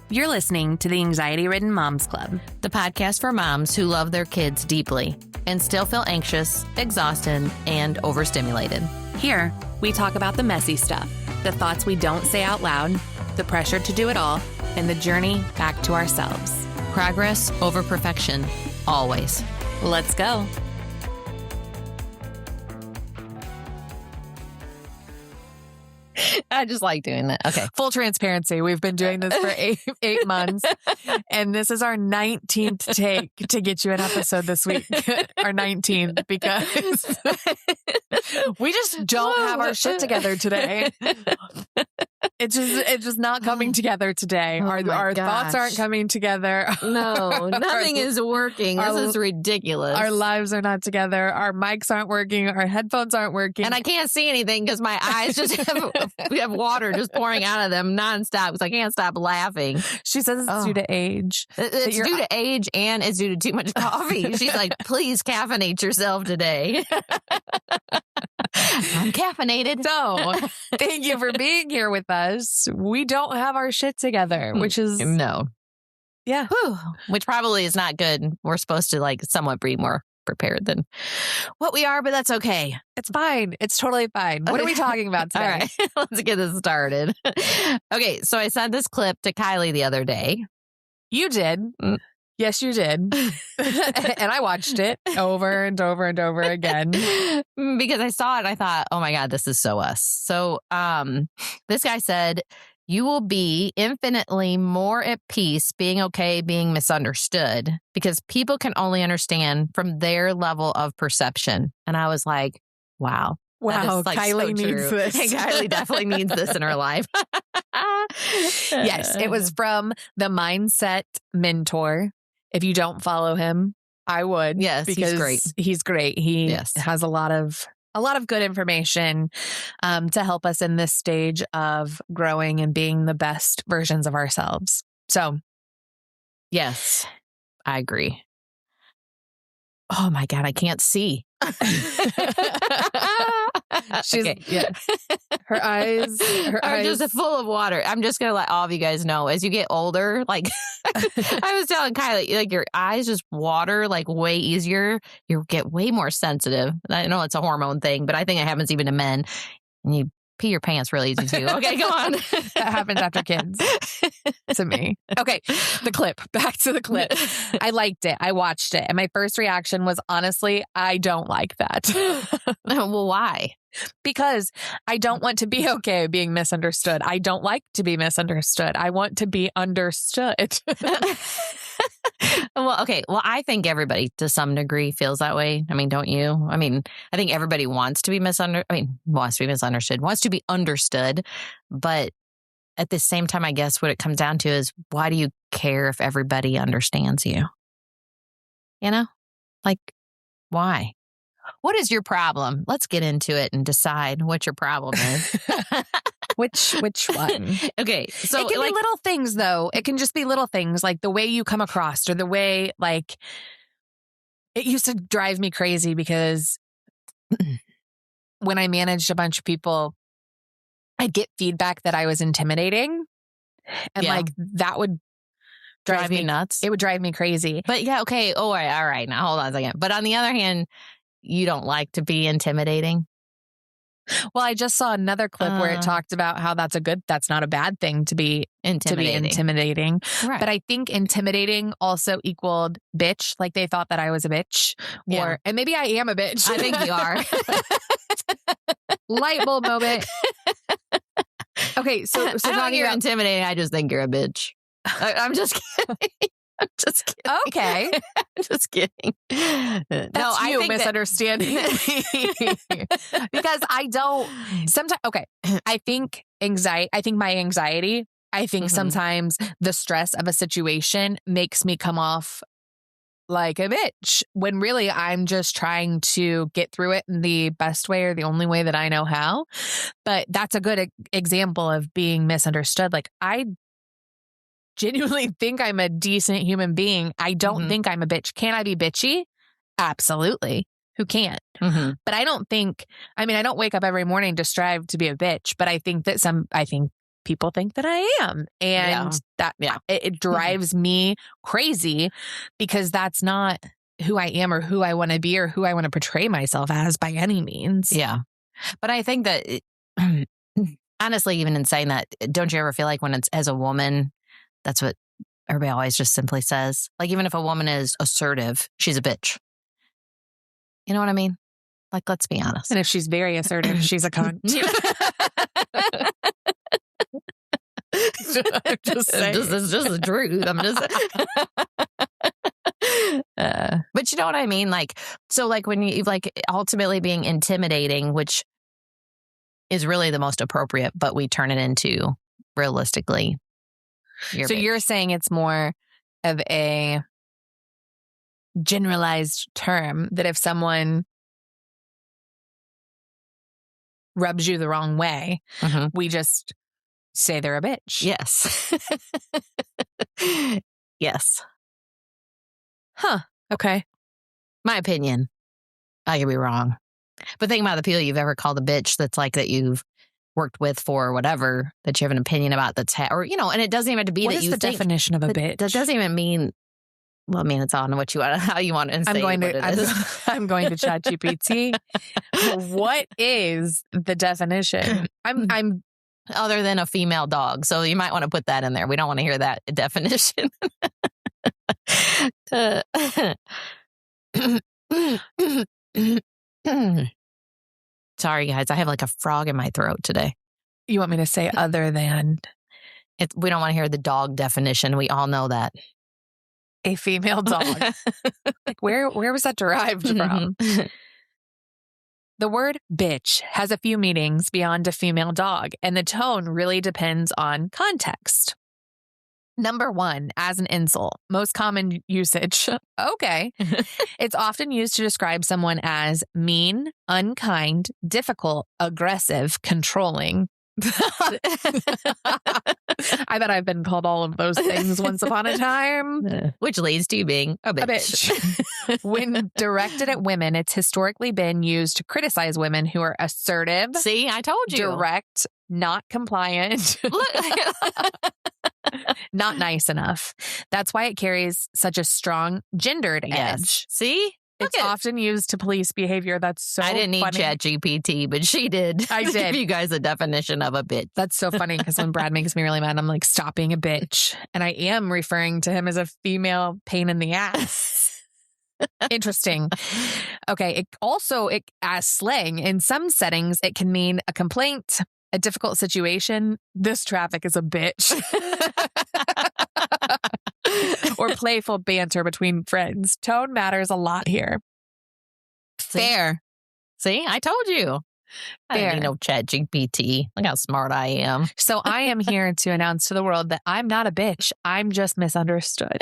You're listening to the Anxiety Ridden Moms Club, the podcast for moms who love their kids deeply and still feel anxious, exhausted, and overstimulated. Here, we talk about the messy stuff, the thoughts we don't say out loud, the pressure to do it all, and the journey back to ourselves. Progress over perfection, always. Let's go. I just like doing that. Okay. Full transparency. We've been doing this for eight months, and this is our 19th take to get you an episode this week. Our 19th, because we just don't have our shit together today. It's just not coming together today. Oh our thoughts aren't coming together. No, nothing is working. This is ridiculous. Our lives are not together. Our mics aren't working. Our headphones aren't working. And I can't see anything because my eyes just have water just pouring out of them nonstop because I can't stop laughing. She says it's due to age. It's due to age and it's due to too much coffee. She's like, please caffeinate yourself today. I'm caffeinated. So, thank you for being here with us. We don't have our shit together, which is... No. Yeah. Whew. Which probably is not good. We're supposed to somewhat be more prepared than what we are, but that's okay. It's fine. It's totally fine. What are we talking about today? All right. Let's get this started. Okay. So I sent this clip to Kylie the other day. You did. Yes, you did. And I watched it over and over and over again. Because I saw it and I thought, oh my God, this is so us. So this guy said, you will be infinitely more at peace being okay, being misunderstood, because people can only understand from their level of perception. And I was like, wow. Wow, Kylie needs this. Hey, Kylie definitely needs this in her life. Yes, it was from the Mindset Mentor. If you don't follow him, I would. Yes, because he's great. He's great. He has a lot of good information to help us in this stage of growing and being the best versions of ourselves. So, yes, I agree. Oh my God, I can't see. She's her eyes are just full of water. I'm just gonna let all of you guys know, as you get older, I was telling Kylie, your eyes just water way easier. You get way more sensitive. I know it's a hormone thing, but I think it happens even to men. And you pee your pants real easy too. Okay, go on. That happens after kids to me. Okay, the clip. Back to the clip. I liked it. I watched it. And my first reaction was, honestly, I don't like that. Well, why? Because I don't want to be okay being misunderstood. I don't like to be misunderstood. I want to be understood. Well, okay. Well, I think everybody to some degree feels that way. I mean, don't you? I mean, I think everybody wants to be misunderstood, wants to be understood. But at the same time, I guess what it comes down to is, why do you care if everybody understands you? You know, why? What is your problem? Let's get into it and decide what your problem is. Which one? Okay. So it can be little things, though. It can just be little things, like the way you come across, or the way, it used to drive me crazy because when I managed a bunch of people, I'd get feedback that I was intimidating. And that would drive me nuts. It would drive me crazy. But yeah, okay. Oh, all right. Now hold on a second. But on the other hand, you don't like to be intimidating. Well, I just saw another clip where it talked about how that's not a bad thing to be intimidating. Right. But I think intimidating also equaled bitch. Like, they thought that I was a bitch. And maybe I am a bitch. I think you are. Light bulb moment. Okay, so I don't think you're intimidating. I just think you're a bitch. I'm just kidding. I'm just kidding. Okay. I'm just kidding. That's you misunderstanding me. Because I don't sometimes, okay, I think my anxiety, sometimes the stress of a situation makes me come off like a bitch, when really I'm just trying to get through it in the best way or the only way that I know how. But that's a good example of being misunderstood. I genuinely think I'm a decent human being. I don't think I'm a bitch. Can I be bitchy? Absolutely. Who can't? But I don't wake up every morning to strive to be a bitch. But I think people think that I am. And it drives me crazy because that's not who I am or who I want to be or who I want to portray myself as by any means. Yeah. But I think that, honestly, even in saying that, don't you ever feel like when it's as a woman, that's what everybody always just simply says? Like, even if a woman is assertive, she's a bitch. You know what I mean? Like, let's be honest. And if she's very assertive, she's a cunt. I'm just saying. It's just the truth. I'm just but you know what I mean? Like, so like when you like ultimately being intimidating, which is really the most appropriate, but we turn it into realistically. You're saying it's more of a generalized term that if someone rubs you the wrong way, we just say they're a bitch. Yes. Yes. Huh. Okay. My opinion. I could be wrong. But think about the people you've ever called a bitch that's like that you've worked with for or whatever, that you have an opinion about that's, or, you know, and it doesn't even have to be what that is you the think. definition of a bitch? That doesn't even mean, well, I mean, it's on what you want, how you want to say I'm going to ChatGPT. What is the definition? I'm other than a female dog. So you might want to put that in there. We don't want to hear that definition. Sorry, guys. I have like a frog in my throat today. You want me to say other than? We don't want to hear the dog definition. We all know that. A female dog. Like where was that derived from? The word bitch has a few meanings beyond a female dog, and the tone really depends on context. Number 1, as an insult, most common usage. Okay. It's often used to describe someone as mean, unkind, difficult, aggressive, controlling. I bet I've been called all of those things once upon a time. Which leads to you being a bitch. When directed at women, it's historically been used to criticize women who are assertive. See, I told you. Direct, not compliant. Not nice enough. That's why it carries such a strong gendered edge. See? It's often used to police behavior. That's so funny. I didn't need ChatGPT, but she did. I did. Give you guys a definition of a bitch. That's so funny because when Brad makes me really mad, I'm like, stop being a bitch. And I am referring to him as a female pain in the ass. Interesting. Okay. It as slang, in some settings, it can mean a complaint, a difficult situation. This traffic is a bitch. Or playful banter between friends. Tone matters a lot here. Fair. See, I told you. I didn't need no ChatGPT. Look how smart I am. So I am here to announce to the world that I'm not a bitch. I'm just misunderstood.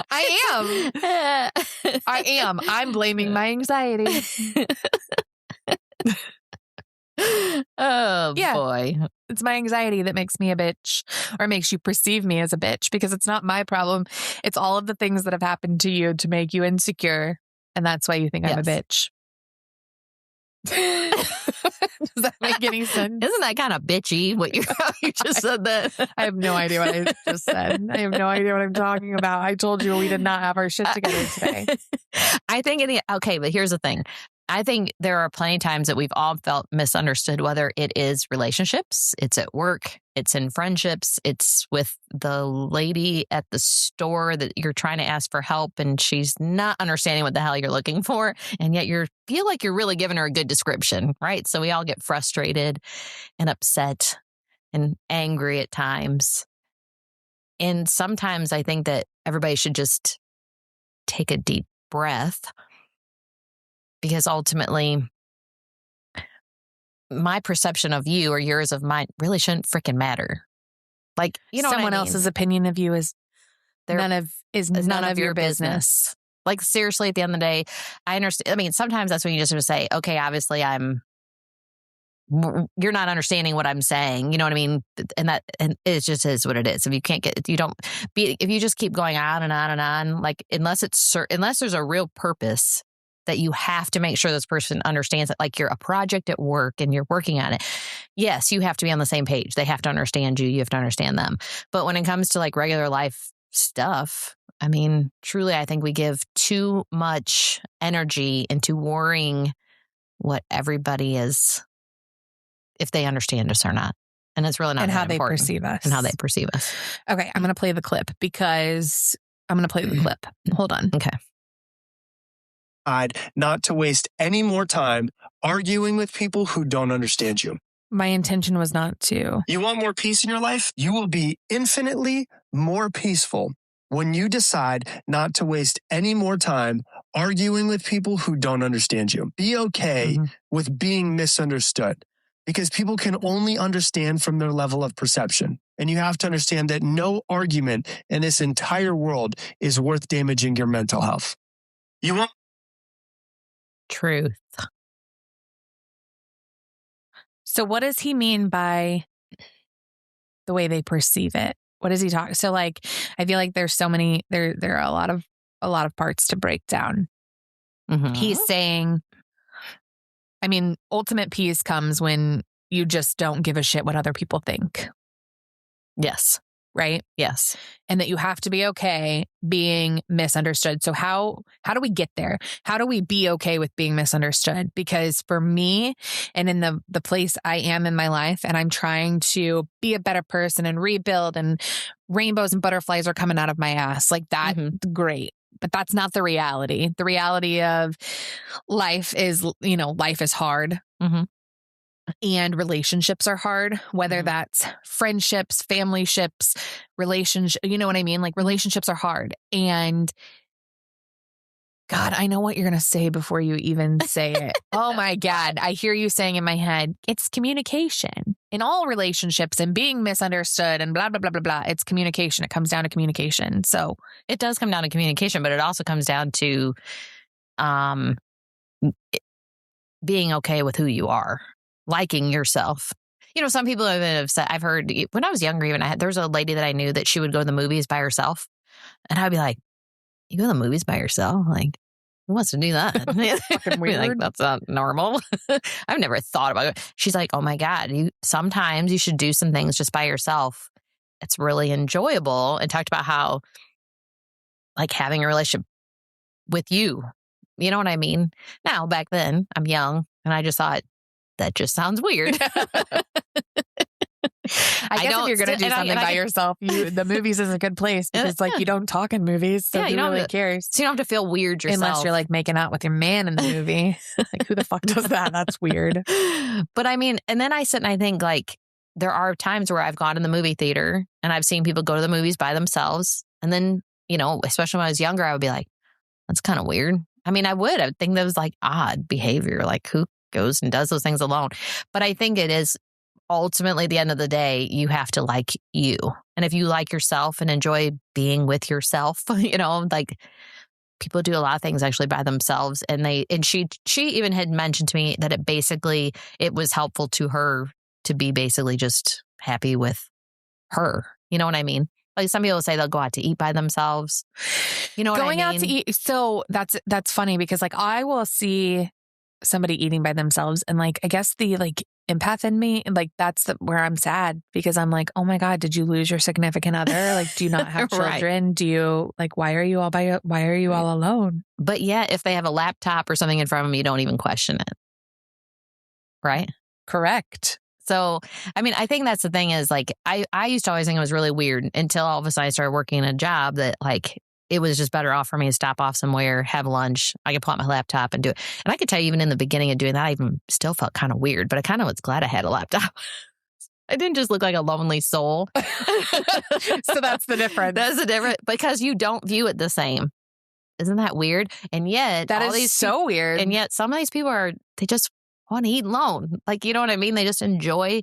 I am. I'm blaming my anxiety. Oh, yeah. Boy. It's my anxiety that makes me a bitch or makes you perceive me as a bitch because it's not my problem. It's all of the things that have happened to you to make you insecure. And that's why you think I'm a bitch. Does that make any sense? Isn't that kind of bitchy what you just said that? I have no idea what I just said. I have no idea what I'm talking about. I told you we did not have our shit together today. I think, okay, but here's the thing. I think there are plenty of times that we've all felt misunderstood, whether it is relationships, it's at work, it's in friendships, it's with the lady at the store that you're trying to ask for help and she's not understanding what the hell you're looking for. And yet you feel like you're really giving her a good description, right? So we all get frustrated and upset and angry at times. And sometimes I think that everybody should just take a deep breath. Because ultimately, my perception of you or yours of mine really shouldn't freaking matter. Like, you know, someone else's opinion of you is none of your business. Like, seriously, at the end of the day, I understand. I mean, sometimes that's when you just say, okay, obviously you're not understanding what I'm saying. You know what I mean? And it just is what it is. If you just keep going on and on and on, like, unless there's a real purpose that you have to make sure this person understands that, like, you're a project at work and you're working on it. Yes, you have to be on the same page. They have to understand you. You have to understand them. But when it comes to like regular life stuff, I mean, truly, I think we give too much energy into worrying what everybody is, if they understand us or not. And it's really not and that how they important. perceive us. And how they perceive us. Okay, I'm going to play the clip because I'm going to play the clip. Hold on. Okay. Not to waste any more time arguing with people who don't understand you. My intention was not to. You want more peace in your life? You will be infinitely more peaceful when you decide not to waste any more time arguing with people who don't understand you. Be okay with being misunderstood, because people can only understand from their level of perception. And you have to understand that no argument in this entire world is worth damaging your mental health. You want Truth. So what does he mean by the way they perceive it? What does he talk? So like, I feel like there's so many, there are a lot of parts to break down. He's saying, I mean, ultimate peace comes when you just don't give a shit what other people think. Yes. Right? Yes. And that you have to be okay being misunderstood. So how do we get there? How do we be okay with being misunderstood? Because for me, and in the place I am in my life, and I'm trying to be a better person and rebuild, and rainbows and butterflies are coming out of my ass, like that, great. But that's not the reality. The reality of life is, life is hard. And relationships are hard, whether that's friendships, family ships, relationship, you know what I mean? Like relationships are hard. And God, I know what you're going to say before you even say it. Oh my God. I hear you saying in my head, it's communication in all relationships and being misunderstood and blah, blah, blah, blah, blah. It's communication. It comes down to communication. So it does come down to communication, but it also comes down to being okay with who you are. Liking yourself. Some people have said, I've heard when I was younger, even there was a lady that I knew that she would go to the movies by herself. And I'd be like, you go to the movies by yourself? Like, who wants to do that? Fucking weird. Like, that's not normal. I've never thought about it. She's like, oh my God, sometimes you should do some things just by yourself. It's really enjoyable. And talked about how like having a relationship with you. You know what I mean? Now, back then, I'm young and I just thought, that just sounds weird. I guess if you're going to do something by yourself, the movies is a good place because you don't talk in movies. So you don't really cares. So you don't have to feel weird yourself. Unless you're like making out with your man in the movie. Like who the fuck does that? That's weird. But I mean, and then I sit and I think like there are times where I've gone in the movie theater and I've seen people go to the movies by themselves. And then, especially when I was younger, I would be like, that's kind of weird. I mean, I would think that was like odd behavior. Like who goes and does those things alone. But I think it is ultimately, at the end of the day, you have to like you. And if you like yourself and enjoy being with yourself, like people do a lot of things actually by themselves. And she even had mentioned to me that it was helpful to her to be basically just happy with her. You know what I mean? Like some people say they'll go out to eat by themselves. You know what I mean? Going out to eat. So that's funny because like I will see somebody eating by themselves and like I guess the like empath in me, like that's where I'm sad because I'm like, oh my God, did you lose your significant other? Like, do you not have children? Right. Do you like why are you all alone? But yet if they have a laptop or something in front of them, you don't even question it. Right? Correct. So, I mean, I think that's the thing is like, I used to always think it was really weird until all of a sudden I started working in a job that like, it was just better off for me to stop off somewhere, have lunch. I could pull out my laptop and do it. And I could tell you even in the beginning of doing that, I even still felt kind of weird, but I kind of was glad I had a laptop. I didn't just look like a lonely soul. So that's the difference. That's the difference because you don't view it the same. Isn't that weird? And yet that is so weird. And yet some of these people they just want to eat alone. Like, you know what I mean? They just enjoy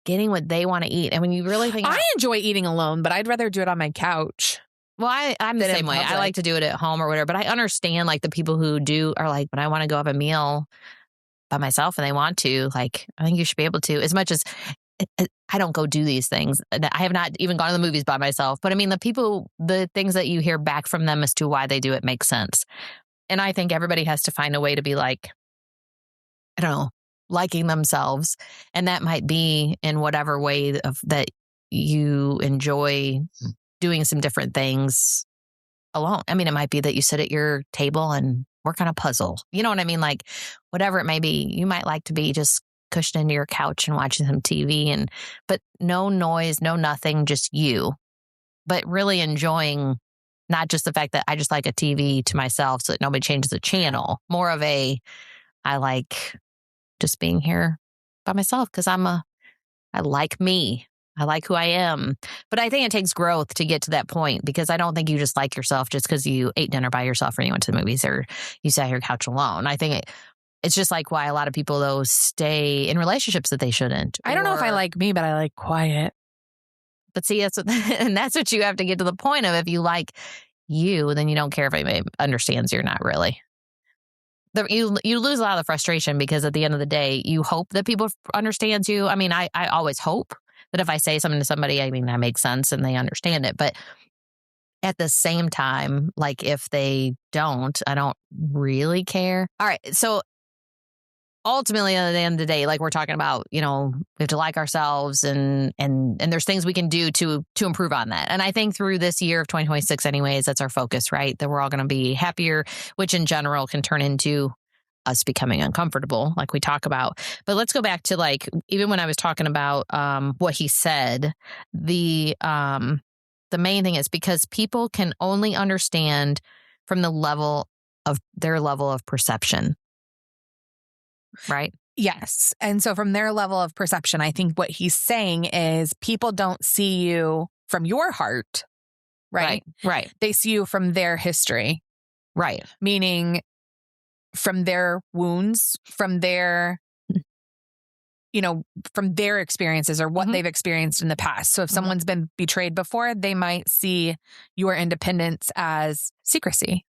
getting what they want to eat. And when you really think I enjoy eating alone, but I'd rather do it on my couch. Well, I'm the same way. I like to do it at home or whatever, but I understand like the people who are like, when I want to go have a meal by myself and they want to, like, I think you should be able to, as much as I don't go do these things. I have not even gone to the movies by myself, but I mean, the things that you hear back from them as to why they do it makes sense. And I think everybody has to find a way to be like, I don't know, liking themselves. And that might be in whatever way that you enjoy doing some different things alone. I mean, it might be that you sit at your table and work on a puzzle. You know what I mean? Like whatever it may be, you might like to be just cushed into your couch and watching some TV but no noise, no nothing, just you. But really enjoying not just the fact that I just like a TV to myself so that nobody changes the channel. More of I like just being here by myself because I like me. I like who I am. But I think it takes growth to get to that point because I don't think you just like yourself just because you ate dinner by yourself or you went to the movies or you sat on your couch alone. I think it's just like why a lot of people, though, stay in relationships that they shouldn't. I don't know if I like me, but I like quiet. But see, that's what you have to get to the point of. If you like you, then you don't care if anybody understands you or not, really. You lose a lot of the frustration because at the end of the day, you hope that people understand you. I mean, I always hope that if I say something to somebody, I mean, that makes sense and they understand it. But at the same time, like if they don't, I don't really care. All right. So ultimately, at the end of the day, like we're talking about, we have to like ourselves and there's things we can do to improve on that. And I think through this year of 2026 anyways, that's our focus, right? That we're all going to be happier, which in general can turn into us becoming uncomfortable, like we talk about. But let's go back to like, even when I was talking about what he said, the main thing is because people can only understand from their level of perception. Right? Yes. And so from their level of perception, I think what he's saying is people don't see you from your heart, right? Right. They see you from their history. Right. Meaning from their wounds, from their, from their experiences or what they've experienced in the past. So if someone's been betrayed before, they might see your independence as secrecy.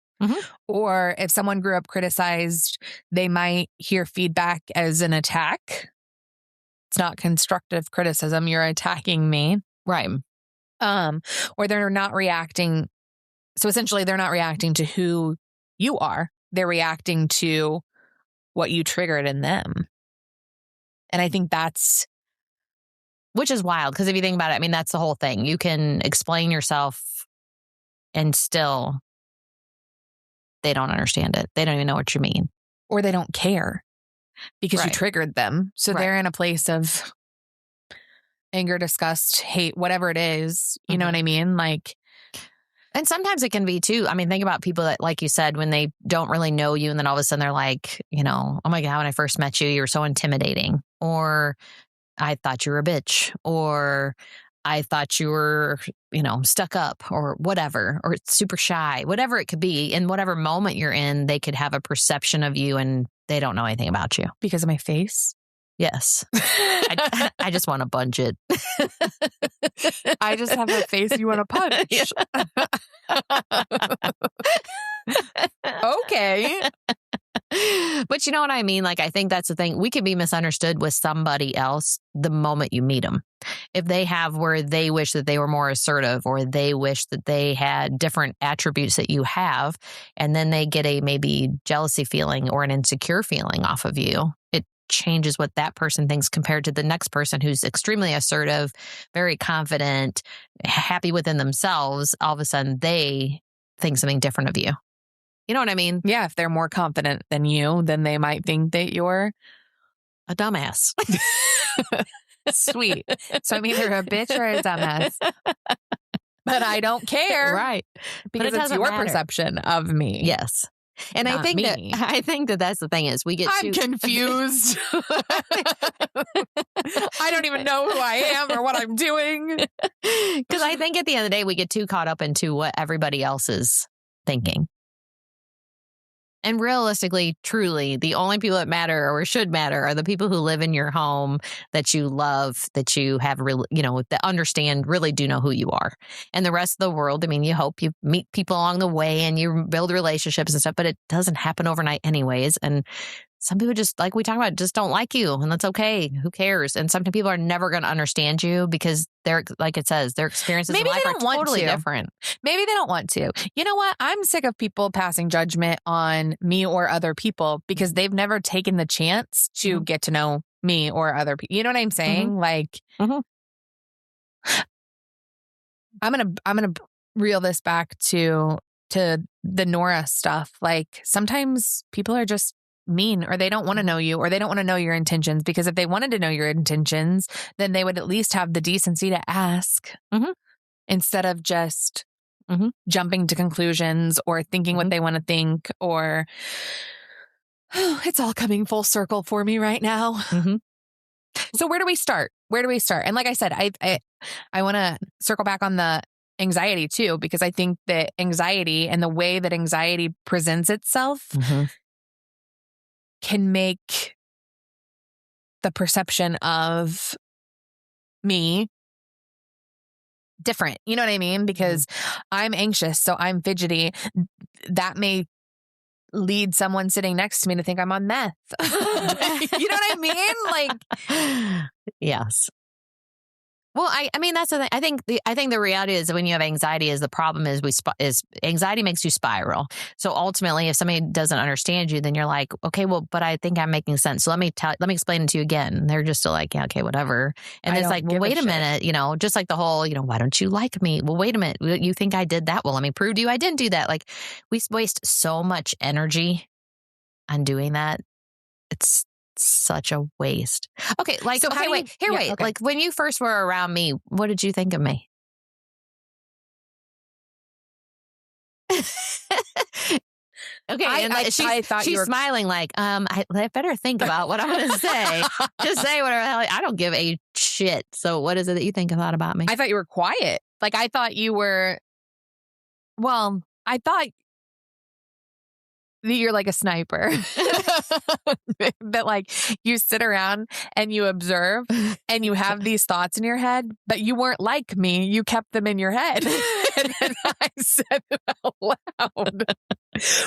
Or if someone grew up criticized, they might hear feedback as an attack. It's not constructive criticism. You're attacking me. Right. Or they're not reacting. So essentially they're not reacting to who you are. They're reacting to what you triggered in them. And I think which is wild. Because if you think about it, I mean, that's the whole thing. You can explain yourself and still they don't understand it. They don't even know what you mean. Or they don't care because you triggered them. So they're in a place of anger, disgust, hate, whatever it is. You know what I mean? Like, and sometimes it can be too. I mean, think about people that, like you said, when they don't really know you and then all of a sudden they're like, oh my God, when I first met you, you were so intimidating. Or I thought you were a bitch. Or I thought you were, stuck up or whatever, or super shy, whatever it could be. In whatever moment you're in, they could have a perception of you and they don't know anything about you. Because of my face? Yes. I just want to punch it. I just have a face you want to punch. Okay. But you know what I mean? Like, I think that's the thing. We can be misunderstood with somebody else the moment you meet them. If they have where they wish that they were more assertive or they wish that they had different attributes that you have, and then they get a maybe jealousy feeling or an insecure feeling off of you, it changes what that person thinks compared to the next person who's extremely assertive, very confident, happy within themselves. All of a sudden, they think something different of you. You know what I mean? Yeah, if they're more confident than you, then they might think that you're a dumbass. Sweet. So I'm either a bitch or a dumbass. But I don't care. Right. Because it's your perception of me. Yes. And I think that that's the thing is we get I'm confused. I don't even know who I am or what I'm doing. Because I think at the end of the day, we get too caught up into what everybody else is thinking. And realistically, truly, the only people that matter or should matter are the people who live in your home that you love, that you have, that understand, really do know who you are. And the rest of the world, I mean, you hope you meet people along the way and you build relationships and stuff, but it doesn't happen overnight anyways. And some people just, like we talk about, just don't like you. And that's okay. Who cares? And some people are never going to understand you because They're, like it says, their experiences in life are totally different. Maybe they don't want to. You know what? I'm sick of people passing judgment on me or other people because they've never taken the chance to get to know me or other people. You know what I'm saying? Like, I'm gonna reel this back to the Nora stuff. Like, sometimes people are just mean, or they don't want to know you, or they don't want to know your intentions, because if they wanted to know your intentions, then they would at least have the decency to ask instead of just jumping to conclusions or thinking what they want to think, or it's all coming full circle for me right now. So where do we start? And like I said, I want to circle back on the anxiety too, because I think that anxiety and the way that anxiety presents itself can make the perception of me different. You know what I mean? Because I'm anxious, so I'm fidgety. That may lead someone sitting next to me to think I'm on meth. You know what I mean? Like, yes. Well, I mean, that's the thing. I think the reality is that when you have anxiety, is the problem is anxiety makes you spiral. So ultimately, if somebody doesn't understand you, then you're like, okay, well, but I think I'm making sense. So let me explain it to you again. And they're just still like, yeah, okay, whatever. And it's like, well, wait a minute, just like the whole, why don't you like me? Well, wait a minute. You think I did that? Well, let me prove to you I didn't do that. Like, we waste so much energy on doing that. It's such a waste. Okay, like, so wait. Like, when you first were around me, what did you think of me? Okay, I thought she's smiling like, I better think about what I'm going to say. Just say whatever the hell. I don't give a shit. So what is it that you think a lot about me? I thought you were quiet. Like, I thought you were, well, I thought you're like a sniper. That like you sit around and you observe and you have these thoughts in your head, but you weren't like me. You kept them in your head. And then I said it out loud,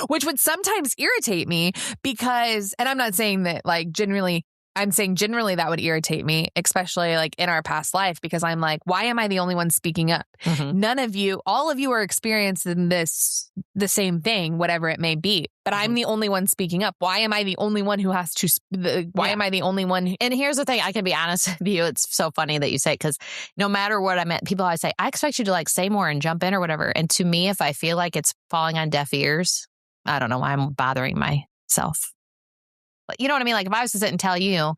which would sometimes irritate me because, and I'm not saying that like generally, I'm saying generally that would irritate me, especially like in our past life, because I'm like, why am I the only one speaking up? None of you, all of you are experiencing this, the same thing, whatever it may be, but I'm the only one speaking up. Why am I the only one who has to, why am I the only one? And here's the thing, I can be honest with you. It's so funny that you say it, because no matter what I'm at, people always say, I expect you to like say more and jump in or whatever. And to me, if I feel like it's falling on deaf ears, I don't know why I'm bothering myself. You know what I mean? Like, if I was to sit and tell you,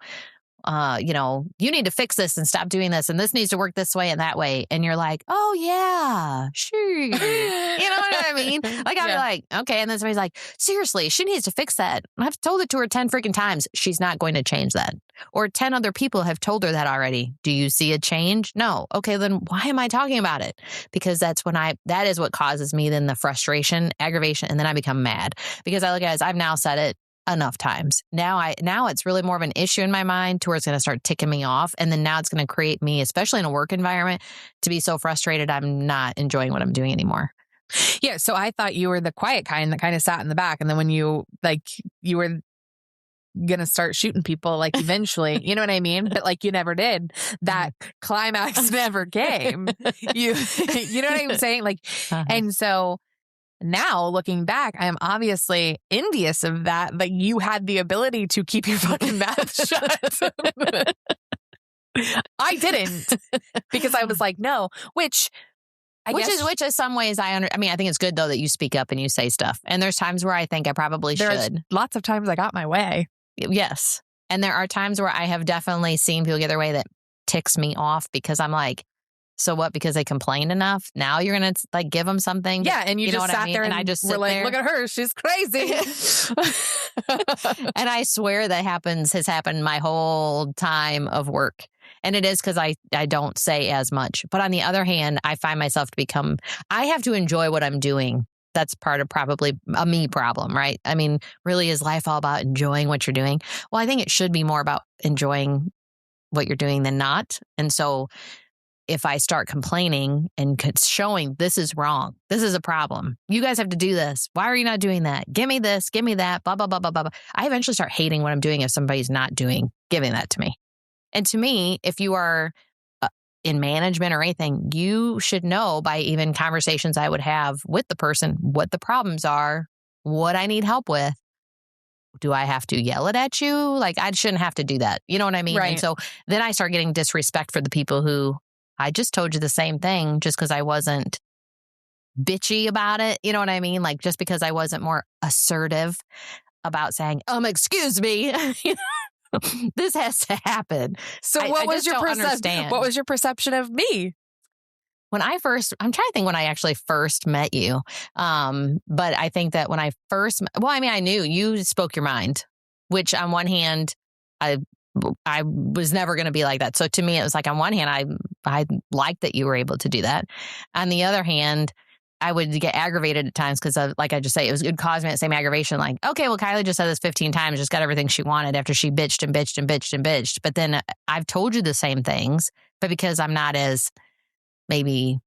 you need to fix this and stop doing this, and this needs to work this way and that way. And you're like, oh yeah, sure. You know what I mean? Like, I'd be like, okay. And then somebody's like, seriously, she needs to fix that. I've told it to her 10 freaking times. She's not going to change that. Or 10 other people have told her that already. Do you see a change? No. Okay, then why am I talking about it? Because that is what causes me then the frustration, aggravation, and then I become mad. Because I look at it as, I've now said it enough times. Now it's really more of an issue in my mind to where it's going to start ticking me off. And then now it's going to create me, especially in a work environment, to be so frustrated I'm not enjoying what I'm doing anymore. Yeah. So I thought you were the quiet kind that kind of sat in the back. And then when you were going to start shooting people, like eventually, you know what I mean? But like you never did. That climax never came. You know what I'm saying? Like, and so now, looking back, I am obviously envious of that. Like, you had the ability to keep your fucking mouth shut. I didn't, because I was like, no. Which is some ways I mean, I think it's good though that you speak up and you say stuff. And there's times where I think I probably should. Lots of times I got my way. Yes, and there are times where I have definitely seen people get their way that ticks me off, because I'm like, so what? Because they complained enough? Now you're going to like give them something? Yeah. And you just sat there and I just were like, look at her. She's crazy. And I swear that has happened my whole time of work. And it is because I don't say as much. But on the other hand, I find myself I have to enjoy what I'm doing. That's part of probably a me problem, right? I mean, really, is life all about enjoying what you're doing? Well, I think it should be more about enjoying what you're doing than not. And so if I start complaining and showing this is wrong, this is a problem, you guys have to do this, why are you not doing that? Give me this, give me that, blah, blah, blah, blah, blah. I eventually start hating what I'm doing if somebody's not giving that to me. And to me, if you are in management or anything, you should know by even conversations I would have with the person, what the problems are, what I need help with. Do I have to yell it at you? Like, I shouldn't have to do that. You know what I mean? Right. And so then I start getting disrespect for the people who I just told you the same thing just because I wasn't bitchy about it. You know what I mean? Like, just because I wasn't more assertive about saying, excuse me, this has to happen. So what was your perception? What was your perception of me? I'm trying to think when I actually first met you. But I think that when I first, I knew you spoke your mind, which on one hand, I was never going to be like that. So to me, it was like, on one hand, I liked that you were able to do that. On the other hand, I would get aggravated at times because, like I just say, it would cause me that same aggravation. Like, okay, well, Kylie just said this 15 times, just got everything she wanted after she bitched and bitched and bitched and bitched. But then I've told you the same things, but because I'm not as maybe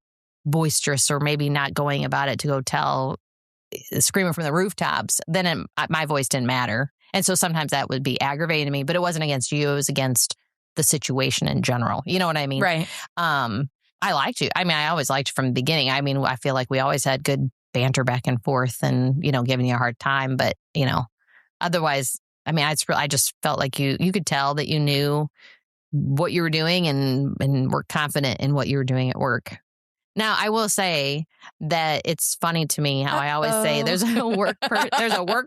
boisterous or maybe not going about it to go tell, screaming from the rooftops, then my voice didn't matter. And so sometimes that would be aggravating to me, but it wasn't against you. It was against the situation in general. You know what I mean? Right. I liked you. I mean, I always liked you from the beginning. I mean, I feel like we always had good banter back and forth and, giving you a hard time. But, otherwise, I mean, I just felt like you could tell that you knew what you were doing and were confident in what you were doing at work. Now, I will say that it's funny to me how I always say there's a work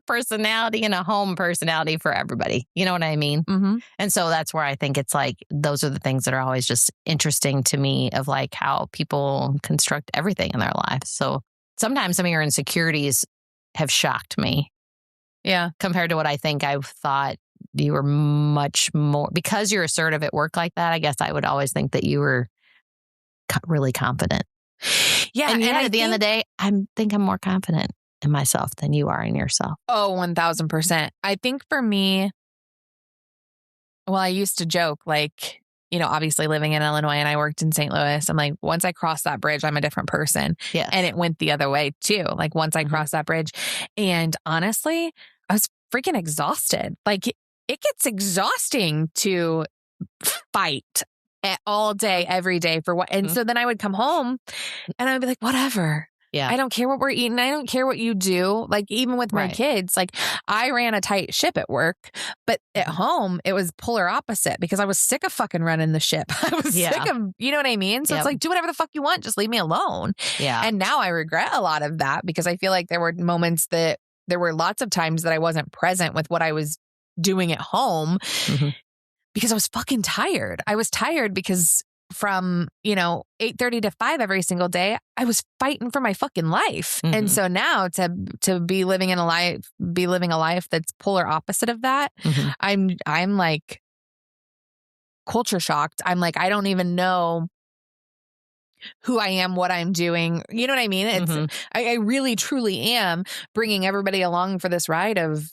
personality and a home personality for everybody. You know what I mean? Mm-hmm. And so that's where I think it's like, those are the things that are always just interesting to me of like how people construct everything in their lives. So sometimes some of your insecurities have shocked me. Yeah. Compared to what I think I thought you were much more, because you're assertive at work like that. I guess I would always think that you were really confident. Yeah. And at the end of the day, I think I'm more confident in myself than you are in yourself. Oh, 1000%. I think for me, I used to joke, like, obviously living in Illinois and I worked in St. Louis. I'm like, once I cross that bridge, I'm a different person. Yeah. And it went the other way too. Like once I crossed that bridge, and honestly, I was freaking exhausted. Like it gets exhausting to fight all day, every day for what? And so then I would come home and I would be like, whatever. Yeah. I don't care what we're eating. I don't care what you do. Like even with my kids, like I ran a tight ship at work, but at home it was polar opposite because I was sick of fucking running the ship. I was sick of, you know what I mean? So it's like, do whatever the fuck you want. Just leave me alone. Yeah. And now I regret a lot of that because I feel like there were moments that there were lots of times that I wasn't present with what I was doing at home. Because I was fucking tired. I was tired because from, 8:30 to 5 every single day, I was fighting for my fucking life. And so now to be living a life that's polar opposite of that, I'm like culture shocked. I'm like, I don't even know who I am, what I'm doing. You know what I mean? It's I really truly am bringing everybody along for this ride of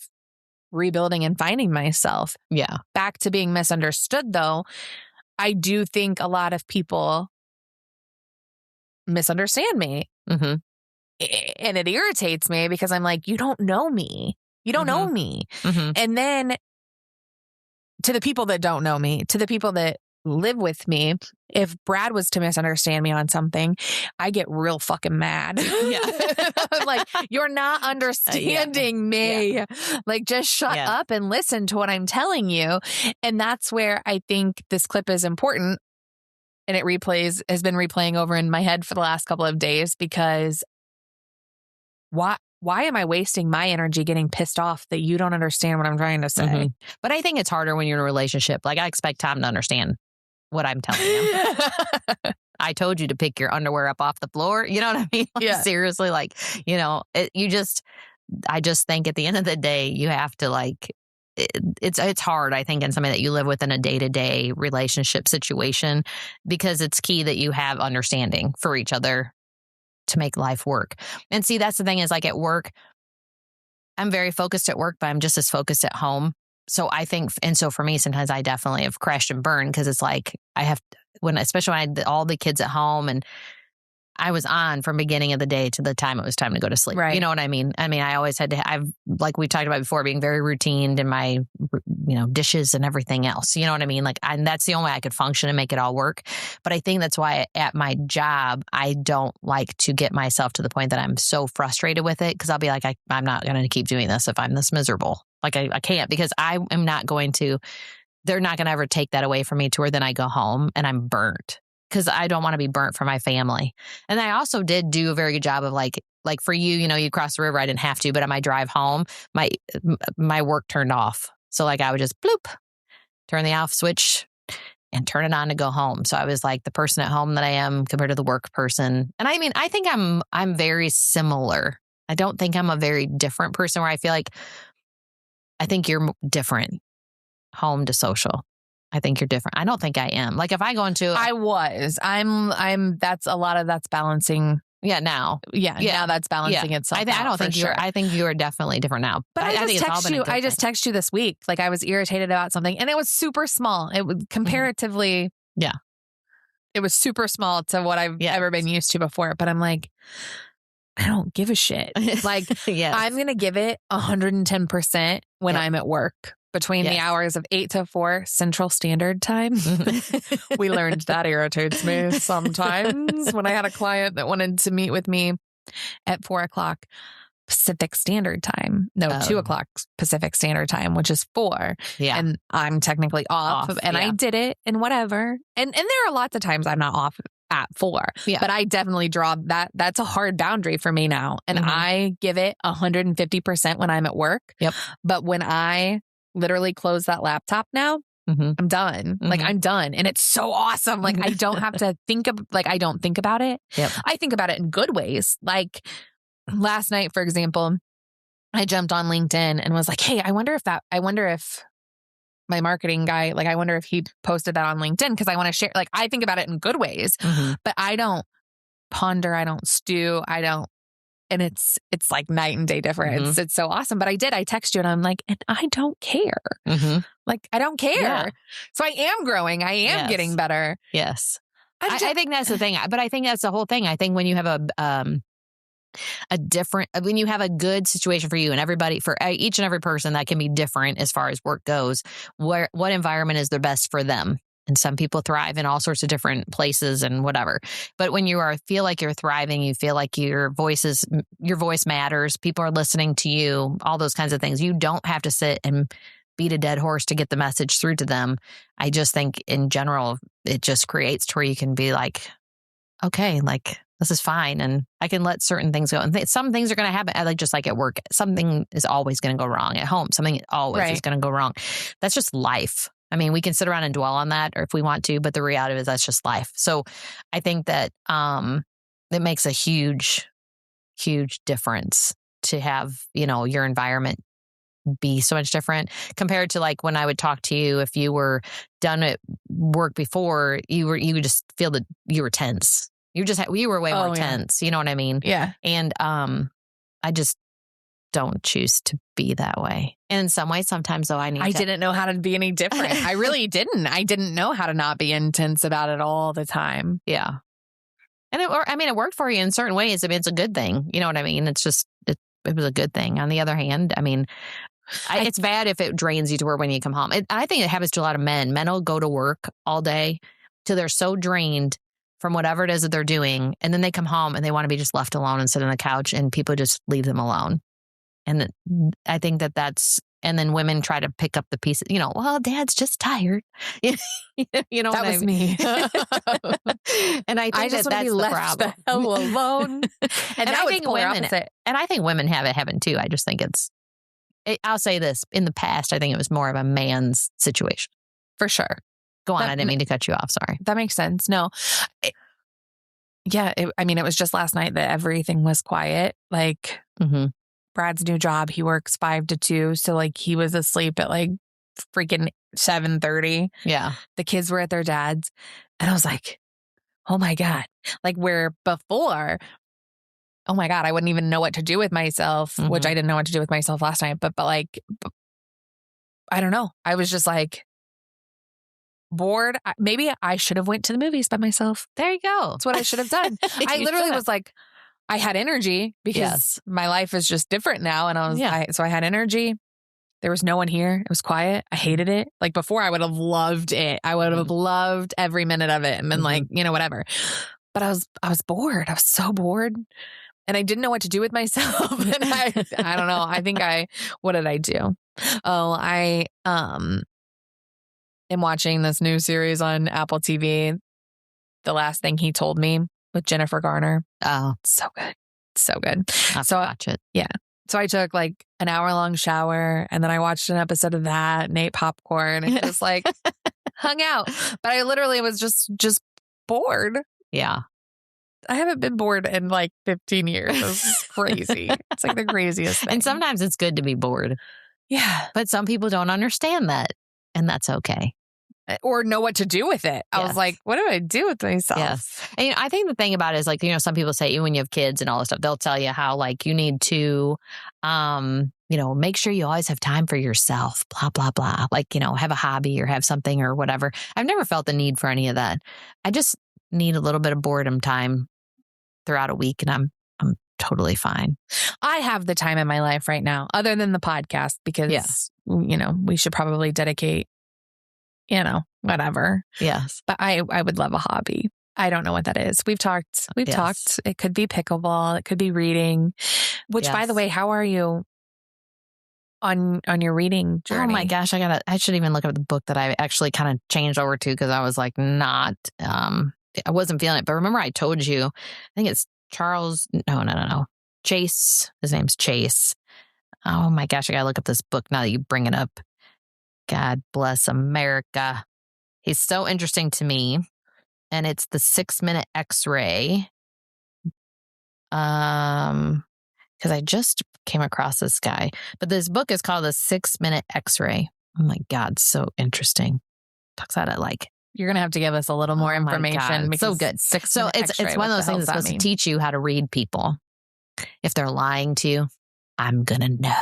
rebuilding and finding myself. Yeah. Back to being misunderstood, though, I do think a lot of people misunderstand me. And it irritates me because I'm like, you don't know me. You don't know me. And then to the people that don't know me, to the people that live with me, if Brad was to misunderstand me on something, I get real fucking mad. Yeah. I'm like, you're not understanding me. Yeah. Like, just shut up and listen to what I'm telling you. And that's where I think this clip is important. And it has been replaying over in my head for the last couple of days because why am I wasting my energy getting pissed off that you don't understand what I'm trying to say? But I think it's harder when you're in a relationship. Like, I expect Tom to understand what I'm telling him. I told you to pick your underwear up off the floor. You know what I mean? Like, seriously, like, I just think at the end of the day, you have to like, it's hard, I think, in somebody that you live with in a day-to-day relationship situation, because it's key that you have understanding for each other to make life work. And see, that's the thing is, like, at work, I'm very focused at work, but I'm just as focused at home. So I think, and so for me, sometimes I definitely have crashed and burned because it's like I have, especially when I had all the kids at home and I was on from beginning of the day to the time it was time to go to sleep. Right. You know what I mean? I mean, I always had to, like we talked about before, being very routine in my dishes and everything else. You know what I mean? Like, and that's the only way I could function and make it all work. But I think that's why at my job, I don't like to get myself to the point that I'm so frustrated with it, because I'll be like, I'm not going to keep doing this if I'm this miserable. Like, I can't, because I am not going to, they're not going to ever take that away from me to where then I go home and I'm burnt, because I don't want to be burnt for my family. And I also did do a very good job of like for you, you cross the river, I didn't have to, but on my drive home, my work turned off. So like I would just bloop, turn the off switch and turn it on to go home. So I was like the person at home that I am compared to the work person. And I mean, I think I'm very similar. I don't think I'm a very different person, where I feel like, I think you're different home to social. I think you're different. I don't think I am. Like if I go into, that's a lot of that's balancing. Yeah. Now. Yeah. Now that's balancing itself. I don't think sure. I think you are definitely different now. But I just texted you this week. Like I was irritated about something, and it was super small. It was comparatively. Yeah. It was super small to what I've ever been used to before. But I'm like, I don't give a shit. Like I'm going to give it 110% when I'm at work. Between the hours of 8 to 4 Central Standard Time. We learned that irritates me sometimes. When I had a client that wanted to meet with me at 4 o'clock Pacific Standard Time. No, 2 o'clock Pacific Standard Time, which is 4. Yeah. And I'm technically off and I did it and whatever. And there are lots of times I'm not off at 4. Yeah. But I definitely draw that. That's a hard boundary for me now. And I give it 150% when I'm at work. Yep. But when I literally close that laptop now, I'm done. Like I'm done. And it's so awesome. Like I don't have to I don't think about it. Yep. I think about it in good ways. Like last night, for example, I jumped on LinkedIn and was like, hey, I wonder if my marketing guy, like I wonder if he posted that on LinkedIn, because I want to share. Like I think about it in good ways, but I don't ponder, I don't stew, and it's like night and day difference. It's so awesome. But I text you and I'm like, and I don't care. Like, I don't care. Yeah. So I am growing. I am getting better. Yes. I think that's the thing. But I think that's the whole thing. I think when you have when you have a good situation for you and everybody, for each and every person, that can be different as far as work goes, what environment is the best for them. And some people thrive in all sorts of different places and whatever. But when you feel like you're thriving, you feel like your voice matters, people are listening to you, all those kinds of things. You don't have to sit and beat a dead horse to get the message through to them. I just think in general, it just creates to where you can be like, okay, like this is fine. And I can let certain things go. And some things are going to happen. Just like at work, something is always going to go wrong. At home, something always is going to go wrong. That's just life. I mean, we can sit around and dwell on that, or if we want to, but the reality is that's just life. So I think that it makes a huge, huge difference to have, your environment be so much different compared to like when I would talk to you, if you were done at work before, you would just feel that you were tense. You were way more tense. You know what I mean? Yeah. And I just don't choose to be that way. And in some ways, sometimes though, I didn't know how to be any different. I really didn't. I didn't know how to not be intense about it all the time. Yeah. And it worked for you in certain ways. I mean, it's a good thing. You know what I mean? It's just, it was a good thing. On the other hand, I mean, it's bad if it drains you to where when you come home. I think it happens to a lot of men. Men will go to work all day till they're so drained from whatever it is that they're doing. And then they come home and they want to be just left alone and sit on the couch, and people just leave them alone. And I think and then women try to pick up the pieces, well, dad's just tired. That was me. And I think that's the problem. The hell alone. and I think women have it happen too. I just think I'll say this, in the past, I think it was more of a man's situation. For sure. Go on. I didn't mean to cut you off. Sorry. That makes sense. No. It was just last night that everything was quiet. Like, Brad's new job, he works 5 to 2. So like he was asleep at like freaking 7:30. Yeah. The kids were at their dad's. And I was like, oh my God. Like where before, oh my God, I wouldn't even know what to do with myself, which I didn't know what to do with myself last night. But I don't know. I was just like bored. Maybe I should have went to the movies by myself. There you go. That's what I should have done. I literally was like, I had energy because my life is just different now. And so I had energy. There was no one here. It was quiet. I hated it. Like before, I would have loved it. I would have loved every minute of it and been like, whatever. But I was bored. I was so bored. And I didn't know what to do with myself. And I don't know. I think what did I do? Oh, I am watching this new series on Apple TV. The Last Thing He Told Me with Jennifer Garner. Oh, so good. So good. I'll have to watch it. Yeah. So I took like an hour-long shower and then I watched an episode of that and ate popcorn and just like hung out. But I literally was just bored. Yeah. I haven't been bored in like 15 years. This is crazy. It's like the craziest thing. And sometimes it's good to be bored. Yeah. But some people don't understand that. And that's okay. Or know what to do with it. I was like, what do I do with myself? Yes. And I think the thing about it is like, some people say even when you have kids and all this stuff, they'll tell you how like you need to, make sure you always have time for yourself, blah, blah, blah. Like, have a hobby or have something or whatever. I've never felt the need for any of that. I just need a little bit of boredom time throughout a week and I'm totally fine. I have the time in my life right now, other than the podcast, because, we should probably dedicate whatever. Yes. But I would love a hobby. I don't know what that is. We've talked. It could be pickleball. It could be reading, which by the way, how are you on your reading journey? Oh my gosh. I should even look up the book that I actually kind of changed over to because I was like I wasn't feeling it. But remember I told you, I think it's Charles. No. Chase. His name's Chase. Oh my gosh. I got to look up this book now that you bring it up. God bless America. He's so interesting to me. And it's the 6-minute X-ray. Because I just came across this guy. But this book is called The 6-Minute X-Ray. Oh my God, so interesting. Talks about it like. You're going to have to give us a little more information. So good. So it's one of those things that's supposed to teach you how to read people. If they're lying to you, I'm going to know.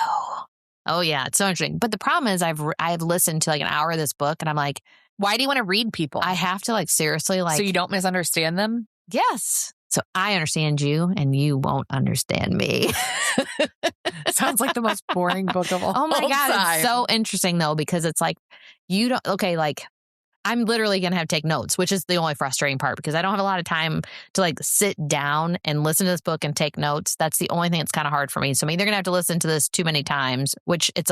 Oh, yeah. It's so interesting. But the problem is I've listened to like an hour of this book and I'm like, why do you want to read people? I have to like seriously like. So you don't misunderstand them? Yes. So I understand you and you won't understand me. Sounds like the most boring book of all time. Oh my God. It's so interesting though, because it's like, I'm literally going to have to take notes, which is the only frustrating part because I don't have a lot of time to like sit down and listen to this book and take notes. That's the only thing that's kind of hard for me. So I'm either going to have to listen to this too many times, which it's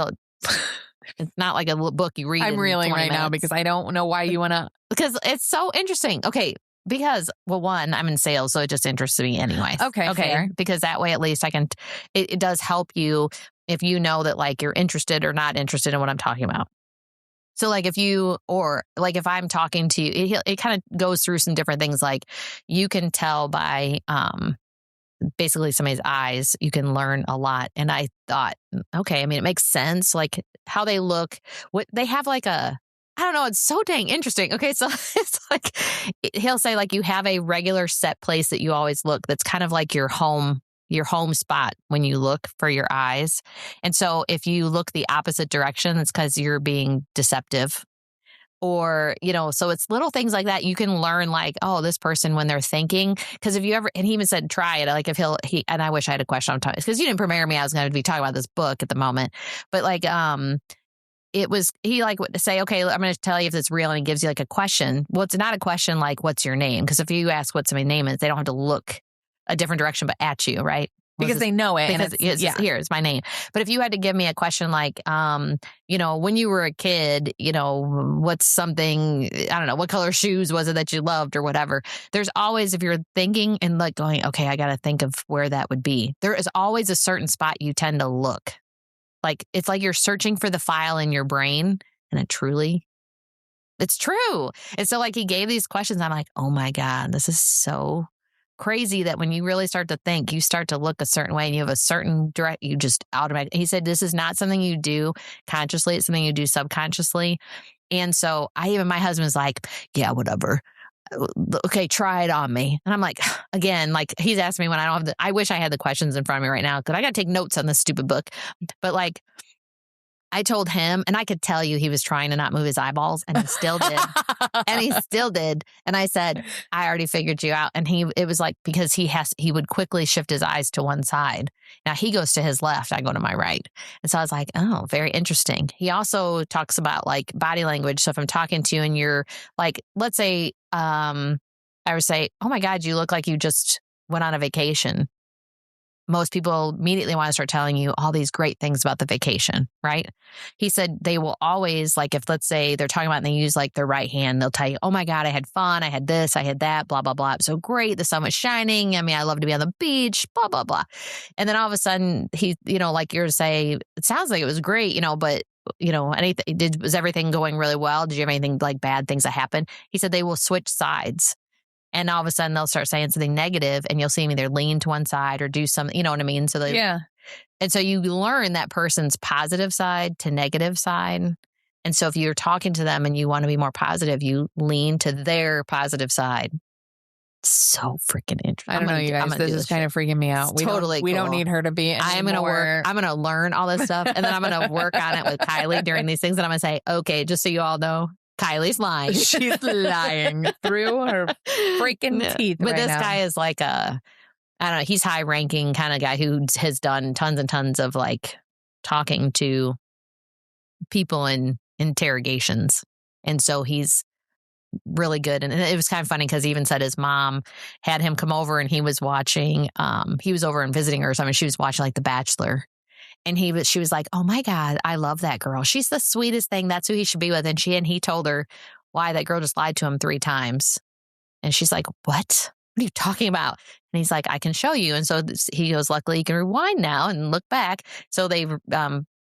not like a book you read. I'm reeling right now because I don't know why you want to. Because it's so interesting. Okay. Because, well, one, I'm in sales, so it just interests me anyway. Okay. Fair. Because that way, at least I can, it does help you if you know that like you're interested or not interested in what I'm talking about. So like if I'm talking to you, it kind of goes through some different things. Like you can tell by basically somebody's eyes, you can learn a lot. And I thought, okay, I mean, it makes sense. Like how they look, what they have like I don't know. It's so dang interesting. Okay. So it's like, he'll say like you have a regular set place that you always look. That's kind of like your home spot when you look for your eyes. And so if you look the opposite direction, it's because you're being deceptive or, so it's little things like that. You can learn like, oh, this person when they're thinking, because if you ever, and he even said, try it. Like if and I wish I had a question on time because you didn't prepare me. I was going to be talking about this book at the moment, but like, he like would say, okay, I'm going to tell you if it's real. And he gives you like a question. Well, it's not a question like, what's your name? Because if you ask what somebody's name is, they don't have to look a different direction, but at you, right? Because they know it. Because here's my name. But if you had to give me a question like, when you were a kid, what's something, I don't know, what color shoes was it that you loved or whatever? There's always, if you're thinking and like going, okay, I got to think of where that would be. There is always a certain spot you tend to look. Like, it's like you're searching for the file in your brain and it's true. And so like he gave these questions. I'm like, oh my God, this is so crazy that when you really start to think, you start to look a certain way and you have a certain you just automatically. He said, this is not something you do consciously. It's something you do subconsciously. And so my husband's like, yeah, whatever. Okay, try it on me. And I'm like, again, like he's asked me when I don't have I wish I had the questions in front of me right now because I got to take notes on this stupid book. But like, I told him, and I could tell you he was trying to not move his eyeballs, and he still did. And I said, I already figured you out. And it was like, because he would quickly shift his eyes to one side. Now he goes to his left, I go to my right. And so I was like, oh, very interesting. He also talks about like body language. So if I'm talking to you and you're like, let's say, I would say, oh my God, you look like you just went on a vacation. Most people immediately want to start telling you all these great things about the vacation, right? He said they will always, like, if let's say they're talking about and they use like their right hand, they'll tell you, oh my God, I had fun. I had this, I had that, blah, blah, blah. So great. The sun was shining. I mean, I love to be on the beach, blah, blah, blah. And then all of a sudden he, like you're to say, it sounds like it was great, but was everything going really well? Did you have anything like bad things that happened? He said they will switch sides. And all of a sudden they'll start saying something negative and you'll see them either lean to one side or do something, you know what I mean? So And so you learn that person's positive side to negative side. And so if you're talking to them and you want to be more positive, you lean to their positive side. So freaking interesting. I don't know, you guys. This is kind of freaking me out. We don't need her to be anymore. I'm going to learn all this stuff. And then I'm going to work on it with Kylie during these things. And I'm going to say, okay, just so you all know, Kylie's lying. She's lying through her freaking teeth. But this guy is like I don't know, he's high ranking kind of guy who has done tons and tons of like talking to people in interrogations. And so he's really good. And it was kind of funny because he even said his mom had him come over and he was watching, he was over and visiting her or something. She was watching like The Bachelor. And she was like, oh my God, I love that girl. She's the sweetest thing. That's who he should be with. And he told her why that girl just lied to him 3 times. And she's like, what? What are you talking about? And he's like, I can show you. And so he goes, luckily you can rewind now and look back. So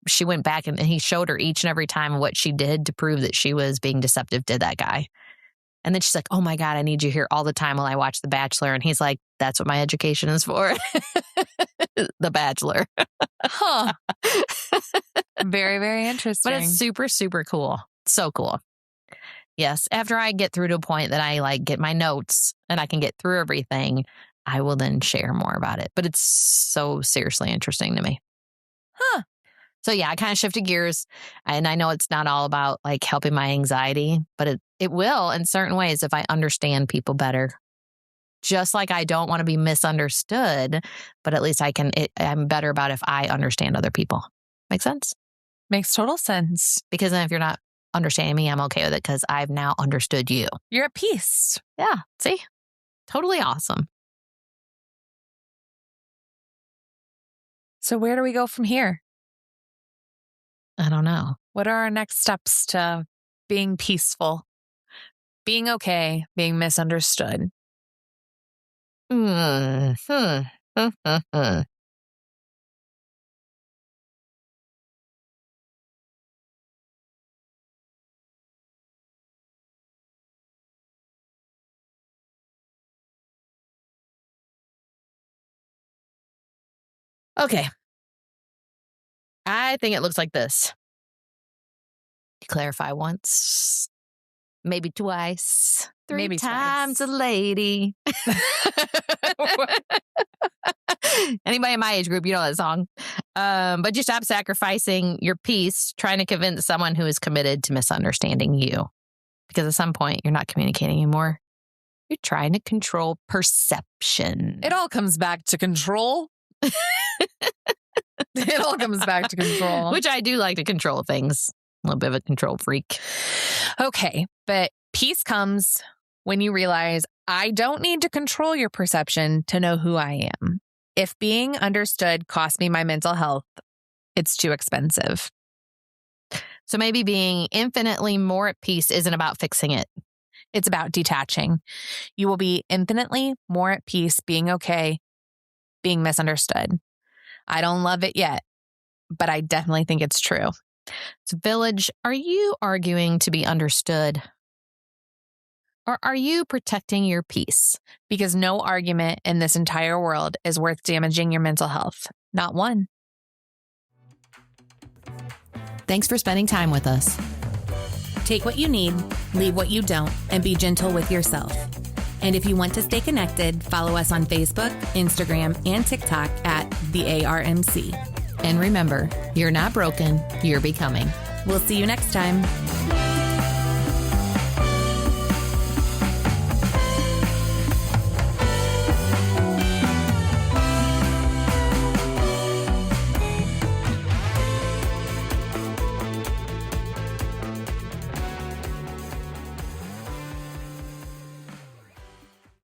she went back and he showed her each and every time what she did to prove that she was being deceptive to that guy. And then she's like, oh my God, I need you here all the time while I watch The Bachelor. And he's like, that's what my education is for. The Bachelor. Huh. Very, very interesting. But it's super, super cool. So cool. Yes. After I get through to a point that I like get my notes and I can get through everything, I will then share more about it. But it's so seriously interesting to me. Huh. So yeah, I kind of shifted gears, and I know it's not all about like helping my anxiety, but it will in certain ways if I understand people better. Just like I don't want to be misunderstood, but at least I'm better about if I understand other people. Make sense? Makes total sense. Because then if you're not understanding me, I'm okay with it because I've now understood you. You're at peace. Yeah. See? Totally awesome. So where do we go from here? I don't know. What are our next steps to being peaceful, being okay, being misunderstood? Okay. I think it looks like this. You clarify once, maybe twice, 3 maybe times twice. A lady. Anybody in my age group, you know that song. But you stop sacrificing your peace trying to convince someone who is committed to misunderstanding you. Because at some point, you're not communicating anymore. You're trying to control perception. It all comes back to control. It all comes back to control. Which I do like to control things. A little bit of a control freak. Okay, but peace comes when you realize I don't need to control your perception to know who I am. If being understood costs me my mental health, it's too expensive. So maybe being infinitely more at peace isn't about fixing it. It's about detaching. You will be infinitely more at peace being okay, being misunderstood. I don't love it yet, but I definitely think it's true. So, Village, are you arguing to be understood? Or are you protecting your peace? Because no argument in this entire world is worth damaging your mental health. Not one. Thanks for spending time with us. Take what you need, leave what you don't, and be gentle with yourself. And if you want to stay connected, follow us on Facebook, Instagram, and TikTok at the ARMC. And remember, you're not broken, you're becoming. We'll see you next time.